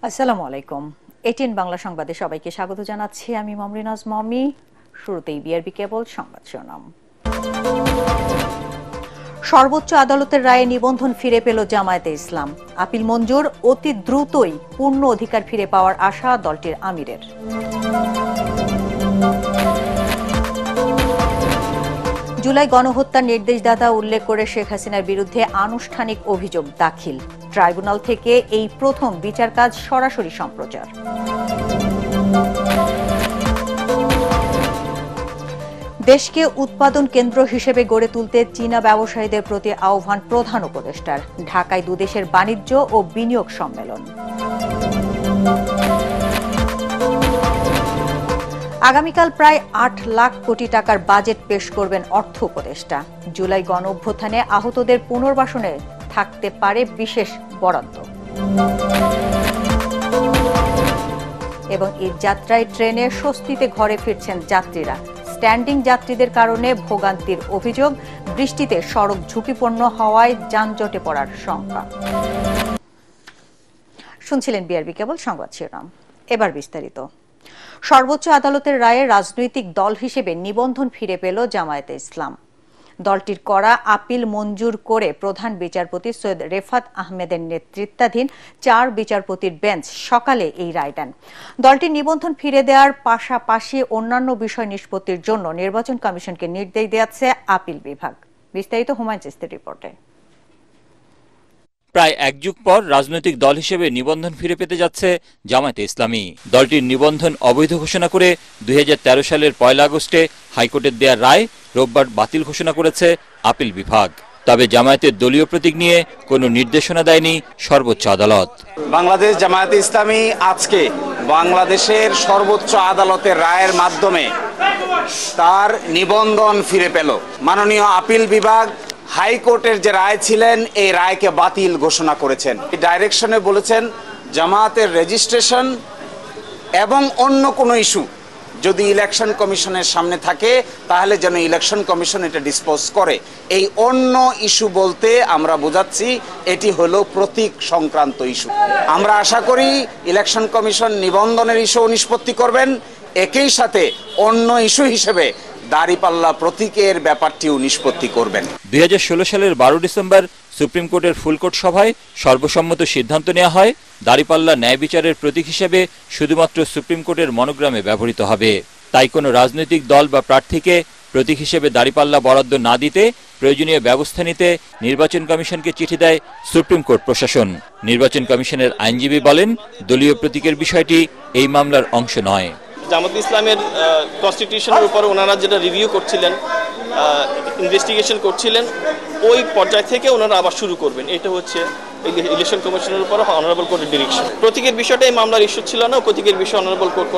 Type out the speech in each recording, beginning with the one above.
আসসালামু আলাইকুম। এটিএন বাংলা সংবাদে সবাইকে স্বাগত জানাচ্ছি আমি মমরিনাজ মমি। শুরুতেই বিআরবি কেবল সংবাদ শিরোনাম। সর্বোচ্চ আদালতের রায়ে নিবন্ধন ফিরে পেল জামায়াতে ইসলাম। আপিল মঞ্জুর, অতি দ্রুতই পূর্ণ অধিকার ফিরে পাওয়ার আশা দলটির আমিরের। জুলাই গণহত্যার নির্দেশদাতা উল্লেখ করে শেখ হাসিনার বিরুদ্ধে আনুষ্ঠানিক অভিযোগ দাখিল। ট্রাইব্যুনাল থেকে এই প্রথম বিচার কাজ সরাসরি সম্প্রচার। দেশকে উৎপাদন কেন্দ্র হিসেবে গড়ে তুলতে চীনা ব্যবসায়ীদের প্রতি আহ্বান প্রধান উপদেষ্টার। ঢাকায় দুদেশের বাণিজ্য ও বিনিয়োগ সম্মেলন। আগামীকাল প্রায় ৮ লাখ কোটি টাকার বাজেট পেশ করবেন অর্থ উপদেষ্টা। জুলাই গণ অভ্যুত্থানে আহতদের পুনর্বাসনে থাকতে পারে বিশেষ বরাদ্দ। এবং ঈদ যাত্রায় ট্রেনে স্বস্তিতে ঘরে ফিরছেন যাত্রীরা। স্ট্যান্ডিং যাত্রীদের কারণে ভোগান্তির অভিযোগ, বৃষ্টিতে সড়ক ঝুঁকিপূর্ণ হওয়ায় যানজটে পড়ার শঙ্কা। শুনছিলেন বিআরবি কেবল সংবাদ শিরোনাম। এবার বিস্তারিত। সর্বোচ্চ আদালতের রায়ে রাজনৈতিক দল হিসেবে নিবন্ধন ফিরে পেল জামায়াতে ইসলাম। দলটির করা আপিল মঞ্জুর করে প্রধান বিচারপতি সৈয়দ রেফাত আহমেদের নেতৃত্বাধীন ৪ বিচারপতির বেঞ্চ সকালে এই রায় দেন। দলটির নিবন্ধন ফিরে দেওয়ার পাশাপাশি অন্যান্য বিষয় নিষ্পত্তির জন্য নির্বাচন কমিশনকে নির্দেশ দিয়েছে আপিল বিভাগ। বিস্তারিত হুমায়ুন চিস্তির রিপোর্টে। প্রায় এক যুগ পর রাজনৈতিক দল হিসেবে নিবন্ধন ফিরে পেতে যাচ্ছে জামায়াতে ইসলামী। দলটির নিবন্ধন অবৈধ ঘোষণা করে ২০১৩ সালের ১ আগস্টে হাইকোর্টের দেয়া রায় রোববার বাতিল ঘোষণা করেছে আপিল বিভাগ। তবে জামায়াতের দলীয় প্রতীক নিয়ে কোনো নির্দেশনা দেয়নি সর্বোচ্চ আদালত। বাংলাদেশ জামায়াতে ইসলামী আজকে বাংলাদেশের সর্বোচ্চ আদালতের রায়ের মাধ্যমে তার নিবন্ধন ফিরে পেল। মাননীয় আপিল বিভাগ হাইকোর্টের যে রায় ছিলেন এই রায়কে বাতিল ঘোষণা করেছেন। এই ডাইরেকশনে বলেছেন জামায়াতের রেজিস্ট্রেশন এবং অন্য কোনো ইস্যু যদি ইলেকশন কমিশনের সামনে থাকে তাহলে যেন ইলেকশন কমিশন এটা ডিসপোজ করে। এই অন্য ইস্যু বলতে আমরা বোঝাচ্ছি এটি হলো প্রতীক সংক্রান্ত ইস্যু। আমরা আশা করি ইলেকশন কমিশন নিবন্ধনের ইস্যু নিষ্পত্তি করবেন, একই সাথে অন্য ইস্যু হিসেবে দাঁড়িপাল্লা প্রতীকের ব্যাপারটিও নিষ্পত্তি করবেন। ২০১৬ সালের ১২ ডিসেম্বর সুপ্রিম কোর্টের ফুলকোর্ট সভায় সর্বসম্মত সিদ্ধান্ত নেওয়া হয় দাঁড়িপাল্লা ন্যায় বিচারের প্রতীক হিসেবে শুধুমাত্র সুপ্রিম কোর্টের মনোগ্রামে ব্যবহৃত হবে। তাই কোনো রাজনৈতিক দল বা প্রার্থীকে প্রতীক হিসেবে দাঁড়িপাল্লা বরাদ্দ না দিতে প্রয়োজনীয় ব্যবস্থা নিতে নির্বাচন কমিশনকে চিঠি দেয় সুপ্রিম কোর্ট প্রশাসন। নির্বাচন কমিশনের আইনজীবী বলেন, দলীয় প্রতীকের বিষয়টি এই মামলার অংশ নয়। জামায়াতে ইসলামের কনস্টিটিউশনের উপর ওনারা যেটা রিভিউ করছিলেন, ইনভেস্টিগেশন করছিলেন, ওই পর্যায় থেকে ওনারা আবার শুরু করবেন। এটা হচ্ছে ইলেকশন কমিশনের উপর অনারেবল কোর্টের ডিরেকশন। প্রতীকের বিষয়টা এই মামলার ইস্যু ছিল না। প্রতীকের বিষয়ে অনারেবল কোর্ট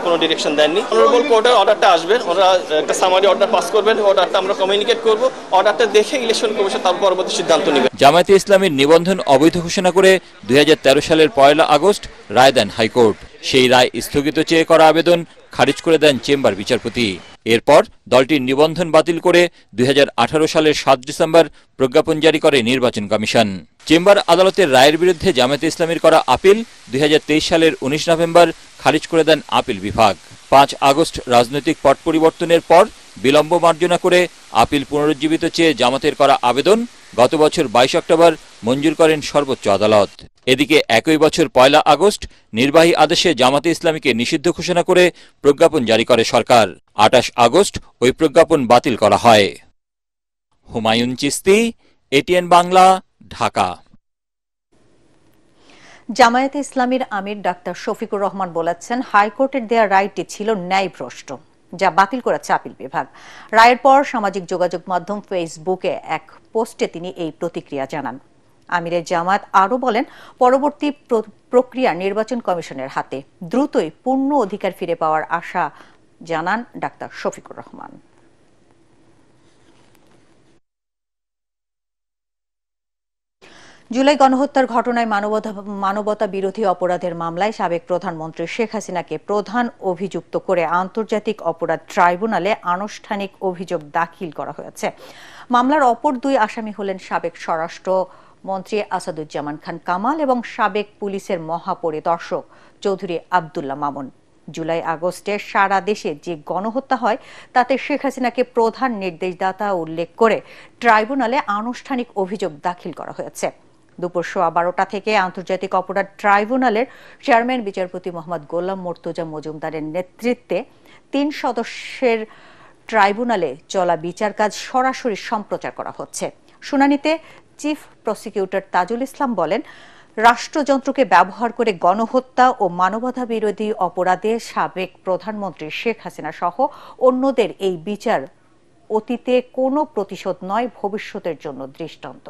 কোনো ডিরেকশন দেননি। অনারেবল কোর্টের অর্ডারটা আসবে, ওরা একটা সামারি অর্ডার পাস করবেন, অর্ডারটা আমরা কমিউনিকেট করব, অর্ডারটা দেখে ইলেকশন কমিশন তার পরবর্তী সিদ্ধান্ত নেবে। জামায়াতে ইসলামীর নিবন্ধন অবৈধ ঘোষণা করে ২০১৩ সালের ১ আগস্ট রায় দেন হাইকোর্ট। সেই রায় স্থগিত চেয়ে করা আবেদন খারিজ করে দেন চেম্বার বিচারপতি। এরপর দলটির নিবন্ধন বাতিল করে ২০১৮ সালের ৭ ডিসেম্বর প্রজ্ঞাপন জারি করে নির্বাচন কমিশন। চেম্বার আদালতের রায়ের বিরুদ্ধে জামায়াতে ইসলামীর করা আপিল ২০২৩ সালের ১৯ নভেম্বর খারিজ করে দেন আপিল বিভাগ। ৫ আগস্ট রাজনৈতিক পট পরিবর্তনের পর বিলম্ব মার্জনা করে আপিল পুনরুজ্জীবিত চেয়ে জামাতের করা আবেদন গত বছর ২২ অক্টোবর মঞ্জুর করেন সর্বোচ্চ আদালত। এদিকে একই বছর ১ আগস্ট নির্বাহী আদেশে জামাতে ইসলামীকে নিষিদ্ধ ঘোষণা করে প্রজ্ঞাপন জারি করে সরকার। ২৮ আগস্ট ওই প্রজ্ঞাপন বাতিল করা হয়। হুমায়ুন চিস্তি, এটিএন বাংলা, ঢাকা। জামায়াতে ইসলামীর আমির ডাক্তার শফিকুর রহমান বলেছেন, হাইকোর্টের দেয়া রায়টি ছিল ন্যায়ভ্রষ্ট, যা বাতিল করেছে আপিল বিভাগ। রায়ের পর সামাজিক যোগাযোগ মাধ্যম ফেসবুকে এক পোস্টে তিনি এই প্রতিক্রিয়া জানান। আমিরের জামায়াত আরও বলেন, পরবর্তী প্রক্রিয়া নির্বাচন কমিশনের হাতে, দ্রুতই পূর্ণ অধিকার ফিরে পাওয়ার আশা জানান ডাক্তার শফিকুর রহমান। জুলাই গণহত্যার ঘটনায় মানবতা বিরোধী অপরাধের মামলায় সাবেক প্রধানমন্ত্রী শেখ হাসিনাকে প্রধান অভিযুক্ত করে আন্তর্জাতিক অপরাধ ট্রাইব্যুনালে আনুষ্ঠানিক অভিযোগ দাখিল করা হয়েছে। মামলার অপর 2 আসামি হলেন সাবেক স্বরাষ্ট্র মন্ত্রী আসাদুজ্জামান খান কামাল এবং সাবেক পুলিশের মহাপরিদর্শক চৌধুরী আব্দুল্লাহ মামুন। জুলাই আগস্টে সারা দেশে যে গণহত্যা হয় তাতে শেখ হাসিনাকে প্রধান নির্দেশদাতা উল্লেখ করে ট্রাইব্যুনালে আনুষ্ঠানিক অভিযোগ দাখিল করা হয়েছে। দুপুর 12:15 থেকে আন্তর্জাতিক অপরাধ ট্রাইব্যুনালের চেয়ারম্যান বিচারপতি মোহাম্মদ গোলাম মর্তুজা মজুমদারের নেতৃত্বে 3 সদস্যের ট্রাইব্যুনালে চলা বিচার কাজ সরাসরি সম্প্রচার করা হচ্ছে। শুনানিতে চিফ প্রসিকিউটর তাজুল ইসলাম বলেন, রাষ্ট্রযন্ত্রকে ব্যবহার করে গণহত্যা ও মানবতা বিরোধী অপরাধে সাবেক প্রধানমন্ত্রী শেখ হাসিনা সহ অন্যদের এই বিচার অতীতে কোনো প্রতিশোধ নয়, ভবিষ্যতের জন্য দৃষ্টান্ত।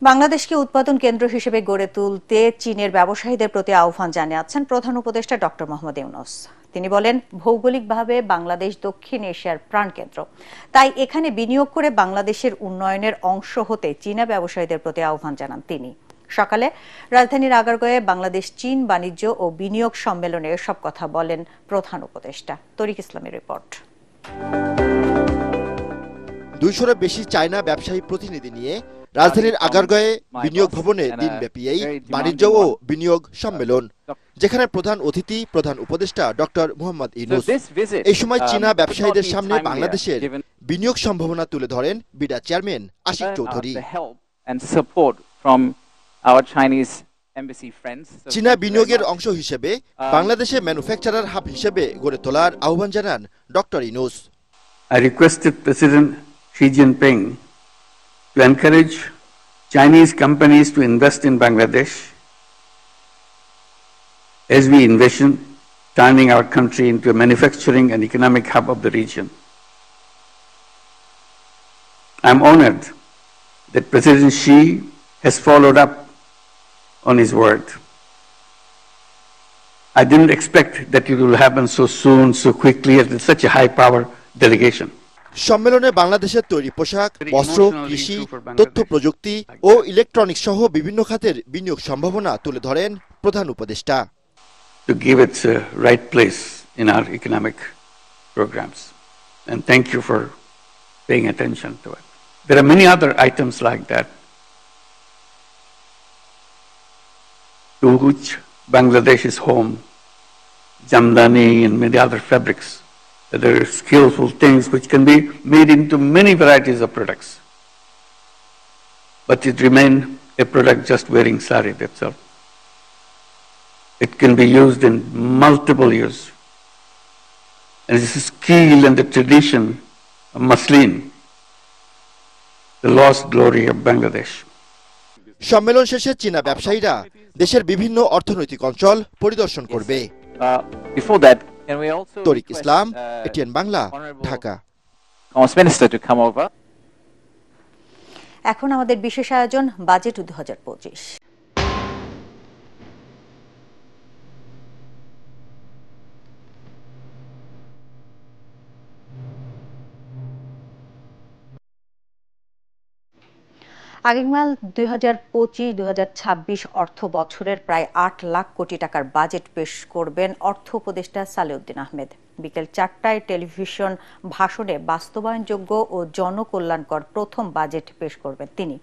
বাংলাদেশকে উৎপাদন কেন্দ্র হিসেবে গড়ে তুলতে চীনের ব্যবসায়ীদের প্রতি আহ্বান জানিয়েছেন প্রধান উপদেষ্টা ডক্টর মোহাম্মদ ইউনূস। তিনি বলেন, ভৌগোলিকভাবে বাংলাদেশ দক্ষিণ এশিয়ার প্রাণকেন্দ্র, তাই এখানে বিনিয়োগ করে বাংলাদেশের উন্নয়নের অংশ হতে চীনা ব্যবসায়ীদের প্রতি আহ্বান জানান তিনি। সকালে রাজধানীর আগারগাঁওয়ে বাংলাদেশ চীন বাণিজ্য ও বিনিয়োগ সম্মেলনে এসব কথা বলেন প্রধান উপদেষ্টা। তরিক ইসলামের রিপোর্ট। 200-এর বেশি চায়না ব্যবসায়ী প্রতিনিধি নিয়ে রাজধানীর আগারগাঁওয়ে বিনিয়োগ ভবনে দিনব্যাপী এই বাণিজ্য ও বিনিয়োগ সম্মেলন, যেখানে প্রধান অতিথি প্রধান উপদেষ্টা ডক্টর মোহাম্মদ ইউনূস। এই সময় চীনা ব্যবসায়ীদের সামনে বাংলাদেশের বিনিয়োগ সম্ভাবনা তুলে ধরেন বিডা চেয়ারম্যান আশিক চৌধুরী। চীনা বিনিয়োগের অংশ হিসেবে বাংলাদেশে ম্যানুফ্যাকচারার হাব হিসেবে গড়ে তোলার আহ্বান জানান doctor Yunus. I requested President Xi Jinping to encourage Chinese companies to invest in Bangladesh as we envision turning our country into a manufacturing and economic hub of the region. I'm honored that President Xi has followed up on his word. I didn't expect that it will happen so soon, so quickly, at such a high power delegation. সম্মেলনে বাংলাদেশের তৈরি পোশাক, বস্ত্র, কৃষি, তথ্য প্রযুক্তি ও electronics সহ বিভিন্ন খাতের বিনিয়োগ সম্ভাবনা তুলে ধরেন প্রধান উপদেষ্টা। To give its right place in our economic programs, and thank you for paying attention to it. There are many other items like that to which Bangladesh is home, Jamdani and many other fabrics. There are skillful things which can be made into many varieties of products. But it remains a product just wearing sari, that's all. It can be used in multiple use. And this is skill and the tradition of muslin, the lost glory of Bangladesh. সম্মেলন শেষে চীনা ব্যবসায়ীরা দেশের বিভিন্ন অর্থনৈতিক অঞ্চল পরিদর্শন করবে। তরিক ইসলাম, এটিএন বাংলা, ঢাকা। এখন আমাদের বিশেষ আয়োজন বাজেট 2025। আগামীকাল 2025-2026 অর্থ বছরের প্রায় 8 লাখ কোটি টাকার বাজেট পেশ করবেন অর্থ উপদেষ্টা সালেউদ্দিন আহমেদ। বিকেল 4টায় টেলিভিশন ভাষণে বাস্তবায়নযোগ্য ও জনকল্যাণকর প্রথম বাজেট পেশ করবেন তিনি।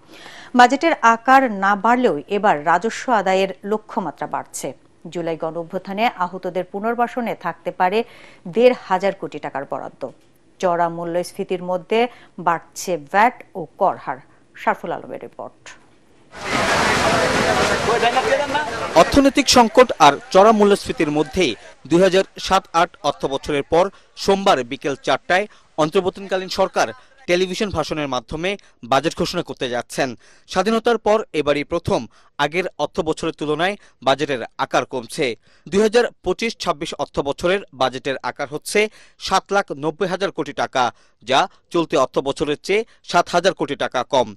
বাজেটের আকার না বাড়লেও এবার রাজস্ব আদায়ের লক্ষ্যমাত্রা বাড়ছে। জুলাই গণঅভ্যুত্থানে আহতদের পুনর্বাসনে থাকতে পারে 1,500 কোটি টাকার বরাদ্দ। চড়া মূল্যস্ফীতির মধ্যে বাড়ছে ভ্যাট ও কর হার। শারফুল আলমের রিপোর্ট। অর্থনৈতিক সংকট আর চড়া মূল্যস্ফীতির মধ্যেই 2007-08 অর্থ বছরের পর সোমবার বিকেল 4টায় অন্তর্বর্তীকালীন সরকার টেলিভিশন ভাষণের মাধ্যমে বাজেট ঘোষণা করতে যাচ্ছেন। স্বাধীনতার পর এবারই প্রথম আগের অর্থ বছরের তুলনায় বাজেটের আকার কমছে। 2025-26 অর্থ বছরের বাজেটের আকার হচ্ছে 7,90,000 কোটি টাকা, যা চলতি অর্থ বছরের চেয়ে 7,000 কোটি টাকা কম।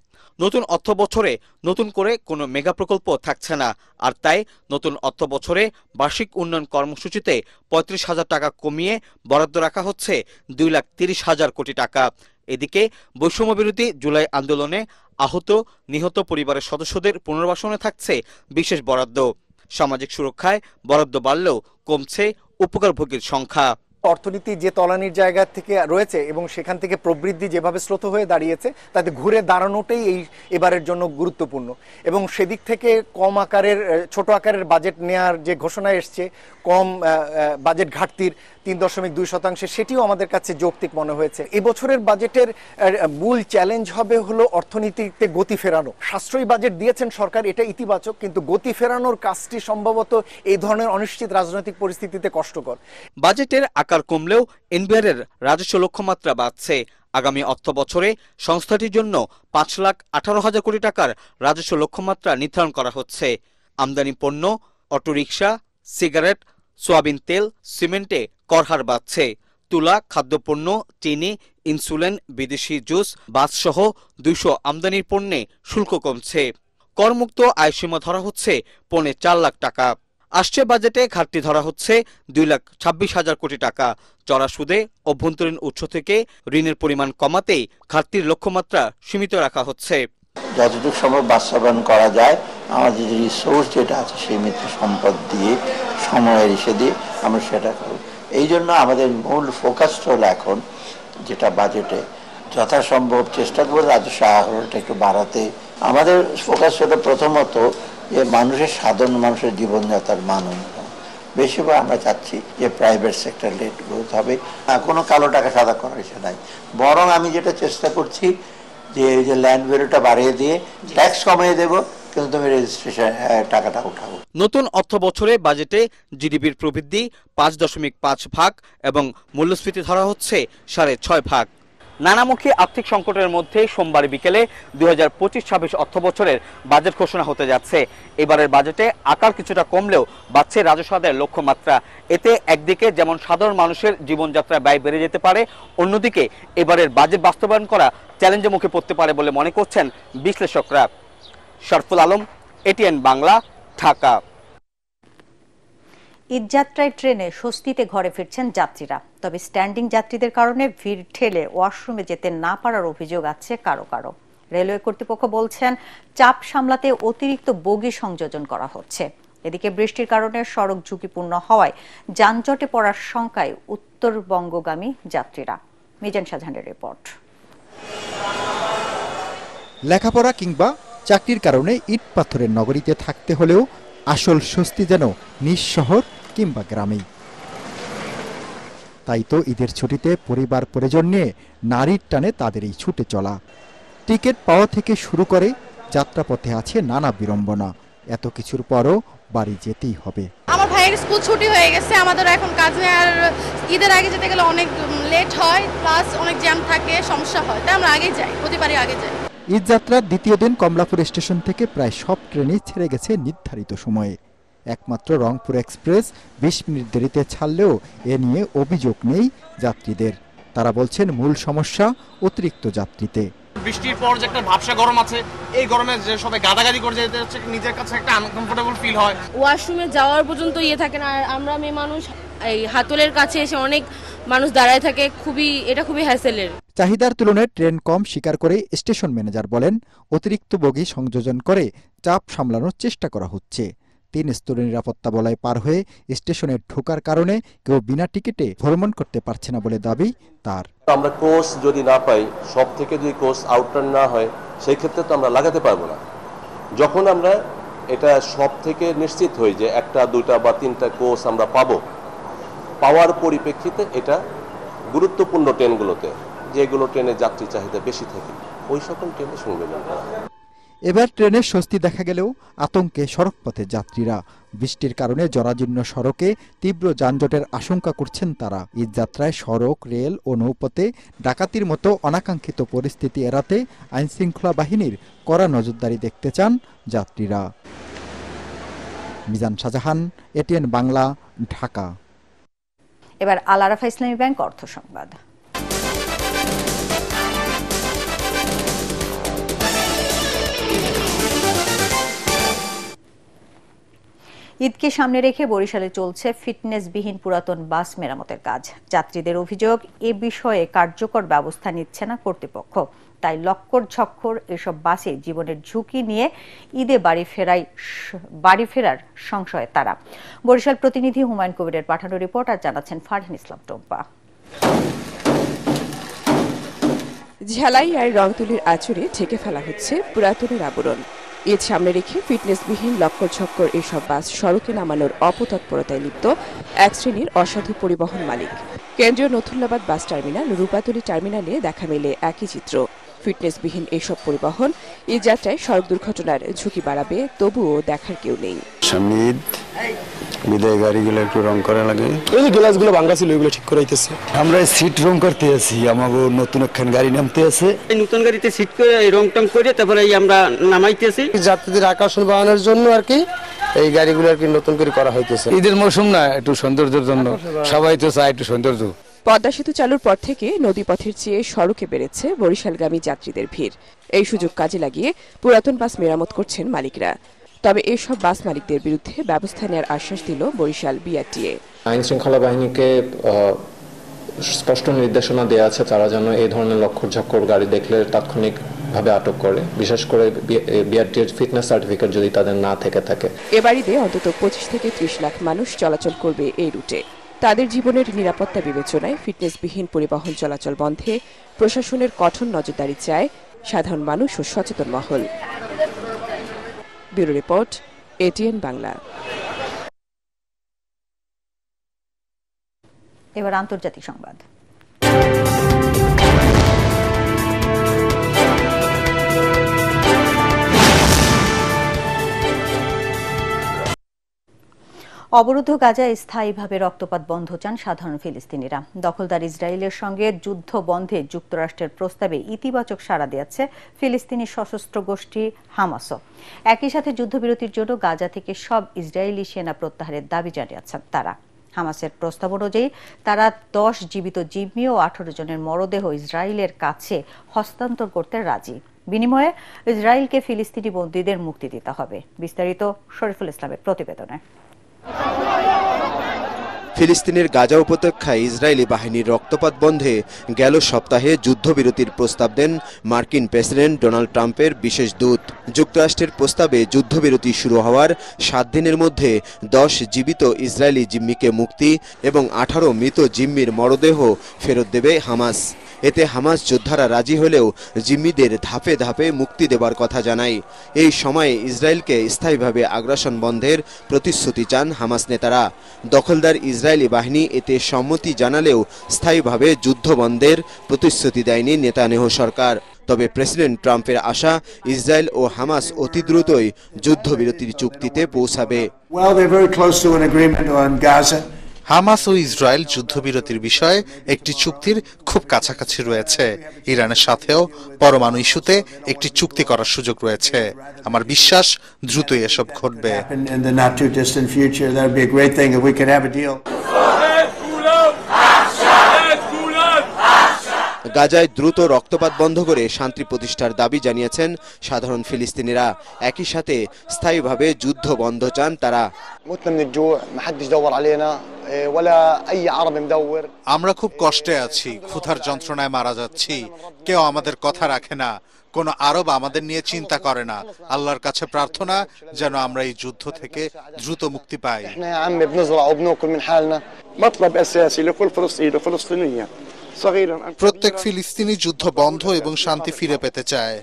নতুন অর্থ বছরে নতুন করে কোনো মেগা প্রকল্প থাকছে না, আর তাই নতুন অর্থ বছরে বার্ষিক উন্নয়ন কর্মসূচিতে 35,000 টাকা কমিয়ে বরাদ্দ রাখা হচ্ছে 2,30,000 কোটি টাকা। এদিকে বৈষম্য বিরোধী জুলাই আন্দোলনে আহত নিহত পরিবারের সদস্যদের পুনর্বাসনে থাকছে বিশেষ বরাদ্দ। সামাজিক সুরক্ষায় বরাদ্দ বাড়লেও কমছে উপকারভোগীর সংখ্যা। অর্থনীতি যে তলানির জায়গা থেকে রয়েছে এবং সেখান থেকে প্রবৃদ্ধি যেভাবে স্রোত হয়ে দাঁড়িয়েছে তাতে ঘুরে দাঁড়ানোটাই এবারের জন্য গুরুত্বপূর্ণ এবং সেদিক থেকে ছোট আকারের বাজেট নেওয়ার যে ঘোষণা এসছে, কম বাজেট ঘাটতির ৩.২%, সেটিও আমাদের কাছে যৌক্তিক মনে হয়েছে। এবছরের বাজেটের মূল চ্যালেঞ্জ হবে হলো অর্থনীতিতে গতি ফেরানো। সাশ্রয়ী বাজেট দিয়েছেন সরকার, এটা ইতিবাচক, কিন্তু গতি ফেরানোর কাজটি সম্ভবত এই ধরনের অনিশ্চিত রাজনৈতিক পরিস্থিতিতে কষ্টকর। বাজেটের আকার কমলেও এনবিআর এর রাজস্ব লক্ষ্যমাত্রা বাড়ছে। আগামী অর্থ বছরে সংস্থাটির জন্য ৫,১৮,০০০ কোটি টাকার রাজস্ব লক্ষ্যমাত্রা নির্ধারণ করা হচ্ছে। আমদানি পণ্য, অটোরিকশা, সিগারেট, সোয়াবিন তেল, সিমেন্টে কর হার বাড়ছে। তুলা, খাদ্যপণ্য, চিনি, ইনসুলিন, বিদেশি জুস, বাসসহ ২০০ আমদানির পণ্যে শুল্ক কমছে। করমুক্ত আয়সীমা ধরা হচ্ছে ৪.৫ লাখ টাকা। আসছে বাজেটে ঘাটতি ধরা হচ্ছে ২,২৬,০০০ কোটি টাকা। চড়া সুদে অভ্যন্তরীণ উৎস থেকে ঋণের পরিমাণ কমাতেই ঘাটতির লক্ষ্যমাত্রা সীমিত রাখা হচ্ছে। যতটুকু সম্ভব বাস্তবায়ন করা যায়, আমাদের যে রিসোর্স যেটা আছে সীমিত সম্পদ দিয়ে, সময়ের ইসে দিয়ে আমরা সেটা করব। এই জন্য আমাদের মূল ফোকাসটা হলো এখন যেটা বাজেটে যথাসম্ভব চেষ্টা করে রাজস্ব আহরণটা একটু বাড়াতে। আমাদের ফোকাস হলো প্রথমত যে সাধারণ মানুষের জীবনযাত্রার মান উন্নয়ন। বেশিরভাগ আমরা চাচ্ছি যে প্রাইভেট সেক্টর লেট গ্রোথ হবে, কোনো কালো টাকা সাদা করার ইচ্ছে নাই। বরং আমি যেটা চেষ্টা করছি যে এই যে ল্যান্ড ভ্যালুটা বাড়িয়ে দিয়ে ট্যাক্স কমিয়ে দেবো, কিন্তু তুমি রেজিস্ট্রেশন টাকাটা উঠাবো। নতুন অর্থ বছরে বাজেটে জিডিপির প্রবৃদ্ধি ৫.৫% এবং মূল্যস্ফীতি ধরা হচ্ছে ৬.৫%। নানামুখী আর্থিক সংকটের মধ্যে সোমবার বিকেলে ২০২৫-২৬ অর্থ বছরের বাজেট ঘোষণা হতে যাচ্ছে। এবারের বাজেটে আকার কিছুটা কমলেও বাড়ছে রাজস্ব আদায়ের লক্ষ্যমাত্রা। এতে একদিকে যেমন সাধারণ মানুষের জীবনযাত্রা ব্যয় বেড়ে যেতে পারে, অন্যদিকে এবারের বাজেট বাস্তবায়ন করা চ্যালেঞ্জের মুখে পড়তে পারে বলে মনে করছেন বিশ্লেষকরা। শরফুল আলম, এটিএন বাংলা, ঢাকা। ঈদযাত্রায় ট্রেনে স্বস্তিতে ঘরে ফিরছেন যাত্রীরা, তবে স্ট্যান্ডিং যাত্রীদের কারণে ভিড় ঠেলে ওয়াশরুমে যেতে না পারার অভিযোগ আছে কারো কারো। রেলওয়ে কর্তৃপক্ষ বলছেন চাপ সামলাতে অতিরিক্ত বগি সংযোজন করা হচ্ছে। এদিকে বৃষ্টির কারণে সড়ক ঝুঁকিপূর্ণ হওয়ায় যানজটে পড়ার শঙ্কায় উত্তরবঙ্গগামী যাত্রীরা। মিজান শাহজাহানের রিপোর্ট। লেখাপড়া কিংবা চাকরির কারণে ইট পাথরের নগরীতে থাকতে হলেও আসল স্বস্তি যেন নিজ শহর কিংবা গ্রামেই। তাই তো ঈদের ছুটিতে পরিবার পরিজন নিয়ে নারীর টানে তাদের এই ছুটে চলা। টিকিট পাওয়া থেকে শুরু করে যাত্রাপথে আছে নানা বিড়ম্বনা। এত কিছুর পরও বাড়ি যেতেই হবে। আমার ভাইয়ের স্কুল ছুটি হয়ে গেছে, আমাদের এখন কাজে, আর ঈদের আগে যেতে গেলে অনেক লেট হয়, প্লাস অনেক জ্যাম থাকে, সমস্যা হয়, তাই আমরা আগে যাই, প্রতিবারই আগে যাই। ঈদযাত্রার দ্বিতীয় দিন কমলাপুর স্টেশন থেকে প্রায় সব ট্রেনই ছেড়ে গেছে নির্ধারিত সময়ে। একমাত্র রংপুর এক্সপ্রেস ২০ মিনিট দেরিতে ছাড়লেও এ নিয়ে অভিযোগ নেই যাত্রীদের। তারা বলছেন মূল সমস্যা অতিরিক্ত যাত্রীতে। বৃষ্টির পর যে একটা ভাবসা গরম আছে, এই গরমে যে সবাই গাদাগাদি করে যেতে হচ্ছে, নিজের কাছে একটা আনকমফোর্টেবল ফিল হয়। ওয়াশরুমে যাওয়ার পর্যন্ত থাকে না, আর আমরা মেয়ে মানুষ এই হাতলের কাছে এসে অনেক মানুষ দাঁড়ায় থাকে, এটা খুবই হ্যাসেলের। চাহিদার তুলনায় ট্রেন কম স্বীকার করে স্টেশন ম্যানেজার বলেন অতিরিক্ত বগি সংযোজন করে চাপ সামলানোর চেষ্টা করা হচ্ছে। ৩ স্তরের নিরাপত্তা বলয় পার হয়ে স্টেশনে ঢোকার কারণে কেউ বিনা টিকিটে ভ্রমণ করতে পারছে না বলে দাবি তার। আমরা কোর্স যদি না পাই, সব থেকে যদি কোর্স আউটটার্ন না হয়, সেই ক্ষেত্রে তো আমরা লাগাতে পারবো না। যখন আমরা এটা সব থেকে নিশ্চিত হই যে 1টা 2টা বা 3টা কোর্স আমরা পাওয়ার পরিপ্রেক্ষিতে এটা গুরুত্বপূর্ণ ট্রেনগুলোতে, যেগুলো ট্রেনে যাত্রী চাহিদা বেশি থাকে, ওই সকল ট্রেনে সংযোজন করা হয়। এবার ট্রেনের স্বস্তি দেখা গেলেও আতঙ্কে সড়কপথে যাত্রীরা। বৃষ্টির কারণে জরাজীর্ণ সড়কে তীব্র যানজটের আশঙ্কা করছেন তারা। ঈদযাত্রায় সড়ক, রেল ও নৌপথে ডাকাতির মতো অনাকাঙ্ক্ষিত পরিস্থিতি এড়াতে আইনশৃঙ্খলা বাহিনীর কড়া নজরদারি দেখতে চান যাত্রীরা। মিজান শাহজাহান, এটিএন বাংলা, ঢাকা। এবার আল আরাফা ইসলামী ব্যাংক অর্থ সংবাদ। ঈদকে সামনে রেখে বরিশালে চলছে ফিটনেসবিহীন পুরাতন বাস মেরামতের কাজ। যাত্রীদের অভিযোগ, এ বিষয়ে কার্যকর ব্যবস্থা নিচ্ছে না কর্তৃপক্ষ। তাই লক্কর ঝক্কর এসব বাসে জীবনের ঝুঁকি নিয়ে ঈদে বাড়ি ফেরার সংশয়ে তারা। বরিশাল প্রতিনিধি হুমায়ুন কবিরের পাঠানো রিপোর্ট আর জানাচ্ছেন ফারহান ইসলাম টম্পা। ঝালাই আর রংতুলির আঁচড়ে ঢেকে ফেলা হচ্ছে পুরাতনের আবরণ। ঈদ সামনে রেখে ফিটনেসবিহীন লক্কর ঝক্কর এসব বাস সড়কে নামানোর অপতৎপরতায় লিপ্ত এক শ্রেণীর অসাধু পরিবহন মালিক। কেন্দ্রীয় নথুল্লাবাদ বাস টার্মিনাল, রূপাতলী টার্মিনালে দেখা মেলে একই চিত্র। ফিটনেসবিহীন এসব পরিবহন এই যাত্রায় সড়ক দুর্ঘটনার ঝুঁকি বাড়াবে, তবুও দেখার কেউ নেই। সামনে ঈদ, বিদায় গাড়িগুলো একটু রং করা লাগে। এই যে গ্লাসগুলো ভাঙা ছিল এগুলো ঠিক করাইতেছে। আমরা সিট রং করতে আছি, আমাগো নতুন একখান গাড়ি নামতে আছে। এই নতুন গাড়িতে সিট করে রং টং করে তারপরে আমরা নামাইতেছি। যাত্রীদের আকর্ষণ বাড়ানোর জন্য আর কি এই গাড়িগুলো আর কি নতুন করে করা হইতেছে। ঈদের মৌসুম না, একটু সৌন্দর্যের জন্য সবাই তো চায় একটু সৌন্দর্য। পদ্মা সেতু চালুর পর থেকে নদীপথের চেয়ে সড়কে বেড়েছে বরিশালগামী যাত্রীদের ভিড়। এই সুযোগ কাজে লাগিয়ে পুরাতন বাস মেরামত করছেন মালিকরা। তবে এসব বাস মালিকদের বিরুদ্ধে ব্যবস্থা নেওয়ার আশ্বাস দিল বরিশাল বিআরটিএ। আইন শৃঙ্খলা বাহিনীকে স্পষ্ট নির্দেশনা দেওয়া আছে তারা যেন এই ধরনের লক্কর ঝক্কর গাড়ি দেখলে তাৎক্ষণিকভাবে আটক করে, বিশেষ করে বিআরটিএর ফিটনেস সার্টিফিকেট যদি তাদের না থেকে থাকে। এবার ঈদে অন্তত 25 থেকে 30 লাখ মানুষ চলাচল করবে এই রুটে। তাদের জীবনের নিরাপত্তা বিবেচনায় ফিটনেসবিহীন পরিবহন চলাচল বন্ধে প্রশাসনের কঠোর নজরদারি চায় সাধারণ মানুষ ও সচেতন মহল। Bureau report, ATN Bangla. এবার আন্তর্জাতিক সংবাদ। অবরুদ্ধ গাজায় স্থায়ীভাবে রক্তপাত বন্ধ চান সাধারণ ফিলিস্তিনিরা। দখলদার ইসরায়েলের সঙ্গে যুদ্ধ বন্ধে যুক্তরাষ্ট্রের প্রস্তাবে ইতিবাচক সাড়া দিয়েছে ফিলিস্তিনি সশস্ত্র গোষ্ঠী হামাসও। একই সাথে যুদ্ধবিরতির জন্য গাজা থেকে সব ইসরায়েলি সেনা প্রত্যাহারের দাবি জানিয়েছেন তারা। হামাসের প্রস্তাব অনুযায়ী তারা 10 জীবিত জিম্মি ও 18 জনের মরদেহ ইসরায়েলের কাছে হস্তান্তর করতে রাজি। বিনিময়ে ইসরায়েলকে ফিলিস্তিনি বন্দীদের মুক্তি দিতে হবে। বিস্তারিত শরীফুল ইসলামের প্রতিবেদনে। ফিলিস্তিনের গাজা উপত্যকায় ইসরায়েলি বাহিনীর রক্তপাত বন্ধে গেল সপ্তাহে যুদ্ধবিরতির প্রস্তাব দেন মার্কিন প্রেসিডেন্ট ডোনাল্ড ট্রাম্পের বিশেষ দূত। যুক্তরাষ্ট্রের প্রস্তাবে যুদ্ধবিরতি শুরু হওয়ার 7 দিনের মধ্যে 10 জীবিত ইসরায়েলি জিম্মিকে মুক্তি এবং 18 মৃত জিম্মির মরদেহ ফেরত দেবে হামাস। এতে হামাস যোদ্ধারা রাজি হলেও জিম্মিদের ধাপে ধাপে মুক্তি দেবার কথা জানায়। এই সময়ে ইসরায়েলকে স্থায়ীভাবে আগ্রাসন বন্ধের প্রতিশ্রুতি চান হামাস নেতারা। দখলদার ইসরায়েলি বাহিনী এতে সম্মতি জানালেও স্থায়ীভাবে যুদ্ধ বন্ধের প্রতিশ্রুতি দেয়নি নেতানিয়াহু সরকার। তবে প্রেসিডেন্ট ট্রাম্পের আশা ইসরায়েল ও হামাস অতি দ্রুতই যুদ্ধবিরতির চুক্তিতে পৌঁছাবে। হামাস ও ইসরায়েল যুদ্ধবিরতির বিষয়ে একটি চুক্তির খুব কাছাকাছি রয়েছে। ইরানের সাথেও পরমাণু ইস্যুতে একটি চুক্তি করার সুযোগ রয়েছে। আমার বিশ্বাস দ্রুতই এসব ঘটবে। গাজায় দ্রুত রক্তপাত বন্ধ করে শান্তি প্রতিষ্ঠার দাবি জানিয়েছেন সাধারণ ফিলিস্তিনিরা। একই সাথে স্থায়ীভাবে যুদ্ধ বন্ধ চান তারা। আমরা খুব কষ্টে আছি, ক্ষুধার যন্ত্রণায় মারা যাচ্ছি। কেউ আমাদের কথা রাখে না, কোন আরব আমাদের নিয়ে চিন্তা করে না। আল্লাহর কাছে প্রার্থনা যেন আমরা এই যুদ্ধ থেকে দ্রুত মুক্তি পাই। প্রত্যেক ফিলিস্তিনি যুদ্ধ বন্ধ এবং শান্তি ফিরে পেতে চায়।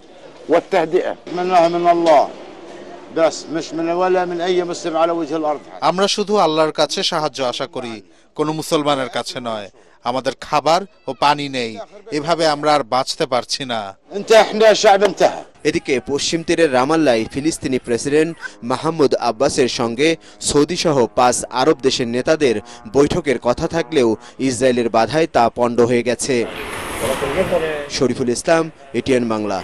আমরা শুধু আল্লাহর কাছে সাহায্য আশা করি, কোনো মুসলমানের কাছে নয়। আমাদের খাবার ও পানি নেই, এভাবে আমরা আর বাঁচতে পারছি না। এদিকে পশ্চিম তীরের রামাল্লায় ফিলিস্তিনি প্রেসিডেন্ট মাহমুদ আব্বাসের সঙ্গে সৌদি সহ 5 আরব দেশের নেতাদের বৈঠকের কথা থাকলেও ইসরায়েলের বাধায় তা পণ্ড হয়ে গেছে। শরীফুল ইসলাম, এটিএন বাংলা।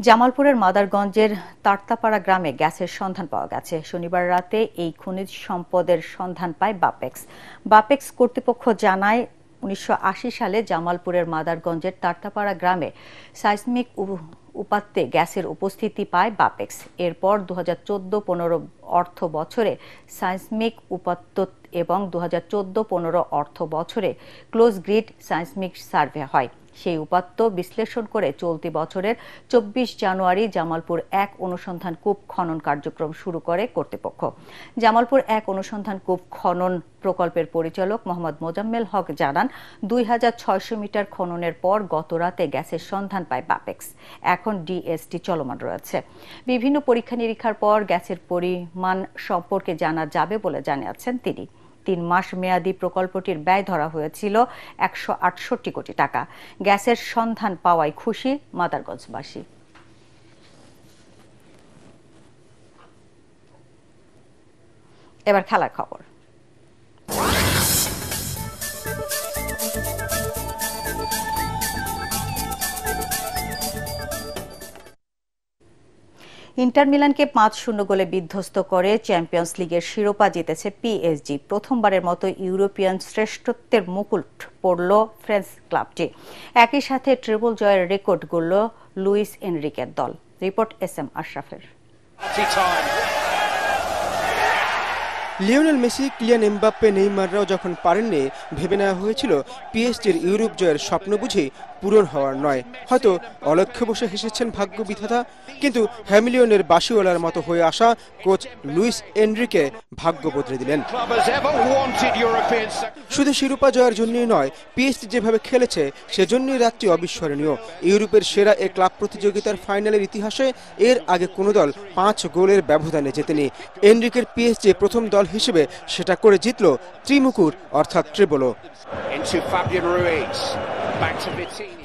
জামালপুরের মাদারগঞ্জের তারতাপাড়া গ্রামে গ্যাসের সন্ধান পাওয়া গেছে। শনিবার রাতে এই খনিজ সম্পদের সন্ধান পায় বাপেক্স কর্তৃপক্ষ জানায় 1980 সালে জামালপুরের মাদারগঞ্জের তারতাপাড়া গ্রামে সাইসমিক উপাত্তে গ্যাসের উপস্থিতি পায় বাপেক্স। এরপর 2014-15 অর্থ বছরে সাইসমিক উপাত্ত এবং 2014-15 অর্থ বছরে ক্লোজ গ্রিড সাইসমিক সার্ভে হয়। সেই উপাত্ত বিশ্লেষণ করে চলতি বছরের ২৪ জানুয়ারি জামালপুর ১ অনুসন্ধান কূপ খনন কার্যক্রম শুরু করে কর্তৃপক্ষ। জামালপুর ১ অনুসন্ধান কূপ খনন প্রকল্পের পরিচালক মোহাম্মদ মোজাম্মেল হক জানান, ২৬০০ মিটার খননের পর গতরাতে গ্যাসের সন্ধান পায় বাপেক্স। এখন ডিএসটি চলমান রয়েছে। বিভিন্ন পরীক্ষা নিরীক্ষার পর গ্যাসের পরিমাণ সম্পর্কে জানা যাবে বলে জানিয়েছেন তিনি। ৩ মাস মেয়াদী প্রকল্পটির ব্যয় ধরা হয়েছিল ১৬৮ কোটি টাকা। গ্যাসের সন্ধান পাওয়ায় খুশি মাদারগঞ্জবাসী। এবার খেলার খবর। ইন্টার মিলানকে ৫-০ গোলে বিধ্বস্ত করে চ্যাম্পিয়ন্স লিগের শিরোপা জিতেছে পিএসজি। প্রথমবারের মতো ইউরোপিয়ান শ্রেষ্ঠত্বের মুকুট পড়ল ফ্রেঞ্চ ক্লাবটি। একই সাথে ট্রিপল জয়ের রেকর্ড গড়ল লুইস এনরিকের দল। রিপোর্ট SM আশরাফের। লিওনেল মেসি, কিলিয়ান এমবাপ্পে, নেইমাররাও যখন পারেননি, ভেবে নেওয়া হয়েছিল পিএসজির ইউরোপ জয়ের স্বপ্ন বুঝি পূরণ হওয়ার নয়। হয়তো অলক্ষ্যে বসে হেসেছেন ভাগ্য বিধাতা, কিন্তু হ্যামিলিয়নের বাঁশিওয়ালার মতো হয়ে আসা কোচ লুইস এনরিকে ভাগ্য বদলে দিলেন। শুধু শিরোপা জয়ের জন্যই নয়, পিএসজি যেভাবে খেলেছে সেজন্যই রাতটি অবিস্মরণীয়। ইউরোপের সেরা এ ক্লাব প্রতিযোগিতার ফাইনালের ইতিহাসে এর আগে কোনো দল ৫ গোলের ব্যবধানে জেতেনি। এনরিকের পিএসজি প্রথম দল হিসেবে সেটা করে জিতল ত্রিমুকুট অর্থাৎ ট্রিপলও।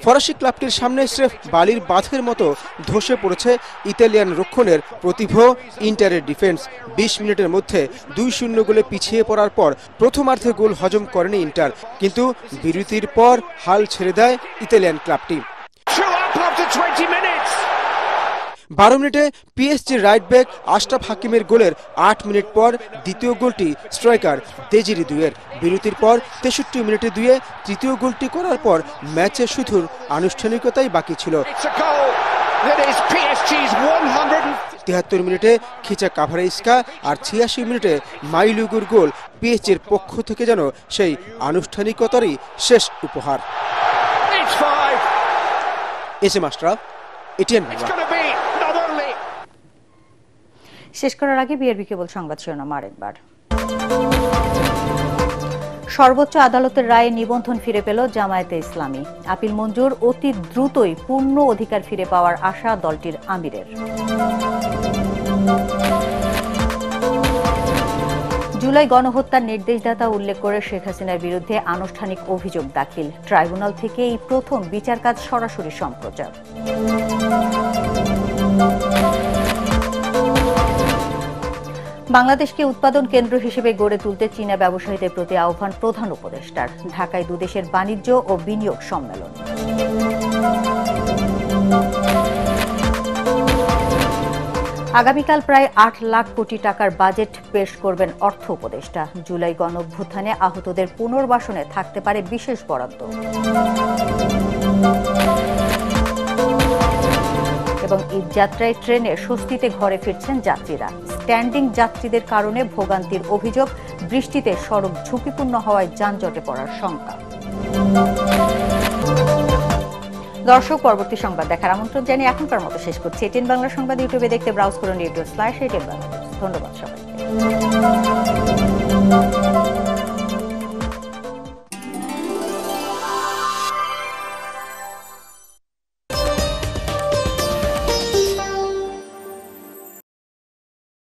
ফরাসি ক্লাবটির সামনে স্রেফ বালির বাঁধের মতো ধসে পড়েছে ইতালিয়ান রক্ষণের প্রতিভা ইন্টারের ডিফেন্স। ২০ মিনিটের মধ্যে ২-০ গোলে পিছিয়ে পড়ার পর প্রথমার্ধে গোল হজম করেনি ইন্টার, কিন্তু বিরতির পর হাল ছেড়ে দেয় ইতালিয়ান ক্লাবটি। ১২ মিনিটে পিএসজির রাইট ব্যাক আশরাফ হাকিমের গোলের ৮ মিনিট পর দ্বিতীয় গোলটি স্ট্রাইকার দেজিরি দুয়ের। বিরতির পর ৬৩ মিনিটে দুয়ে তৃতীয় গোলটি করার পর ম্যাচে শুধু আনুষ্ঠানিকতাই বাকি ছিল। ৭৩ মিনিটে খিচা কাভারেস্কা আর ৮৬ মিনিটে মাইলুগুর গোল পিএসজির পক্ষ থেকে যেন সেই আনুষ্ঠানিকতারই শেষ উপহার। SM Ashraf, ATN Bangla. শেষ করার আগে বিআরবি কেবল সংবাদ শিরোনাম আরেকবার। সর্বোচ্চ আদালতের রায়ে নিবন্ধন ফিরে পেল জামায়াতে ইসলামী। আপিল মঞ্জুর, অতি দ্রুতই পূর্ণ অধিকার ফিরে পাওয়ার আশা দলটির আমিরের। জুলাই গণহত্যার নির্দেশদাতা উল্লেখ করে শেখ হাসিনার বিরুদ্ধে আনুষ্ঠানিক অভিযোগ দাখিল। ট্রাইব্যুনাল থেকে এই প্রথম বিচার কাজ সরাসরি সম্প্রচার। বাংলাদেশকে উৎপাদন কেন্দ্র হিসেবে গড়ে তুলতে চীনা ব্যবসায়ীদের প্রতি আহ্বান প্রধান উপদেষ্টার। ঢাকায় দুদেশের বাণিজ্য ও বিনিয়োগ সম্মেলন। আগামীকাল প্রায় ৮ লাখ কোটি টাকার বাজেট পেশ করবেন অর্থ উপদেষ্টা। জুলাই গণঅভ্যুত্থানে আহতদের পুনর্বাসনে থাকতে পারে বিশেষ বরাদ্দ। এবং ঈদযাত্রায় ট্রেনে স্বস্তিতে ঘরে ফিরছেন যাত্রীরা। স্ট্যান্ডিং যাত্রীদের কারণে ভোগান্তির অভিযোগ, বৃষ্টিতে সড়ক ঝুঁকিপূর্ণ হওয়ায় যানজটে পড়ার শঙ্কা। দর্শক, পরবর্তী সংবাদ দেখার আমন্ত্রণ জানিয়ে এখনকার মতো শেষ করছি। এটিএন বাংলা সংবাদ ইউটিউবে দেখতে ব্রাউজ করুন YouTube/ATN বাংলা। ধন্যবাদ সবাইকে।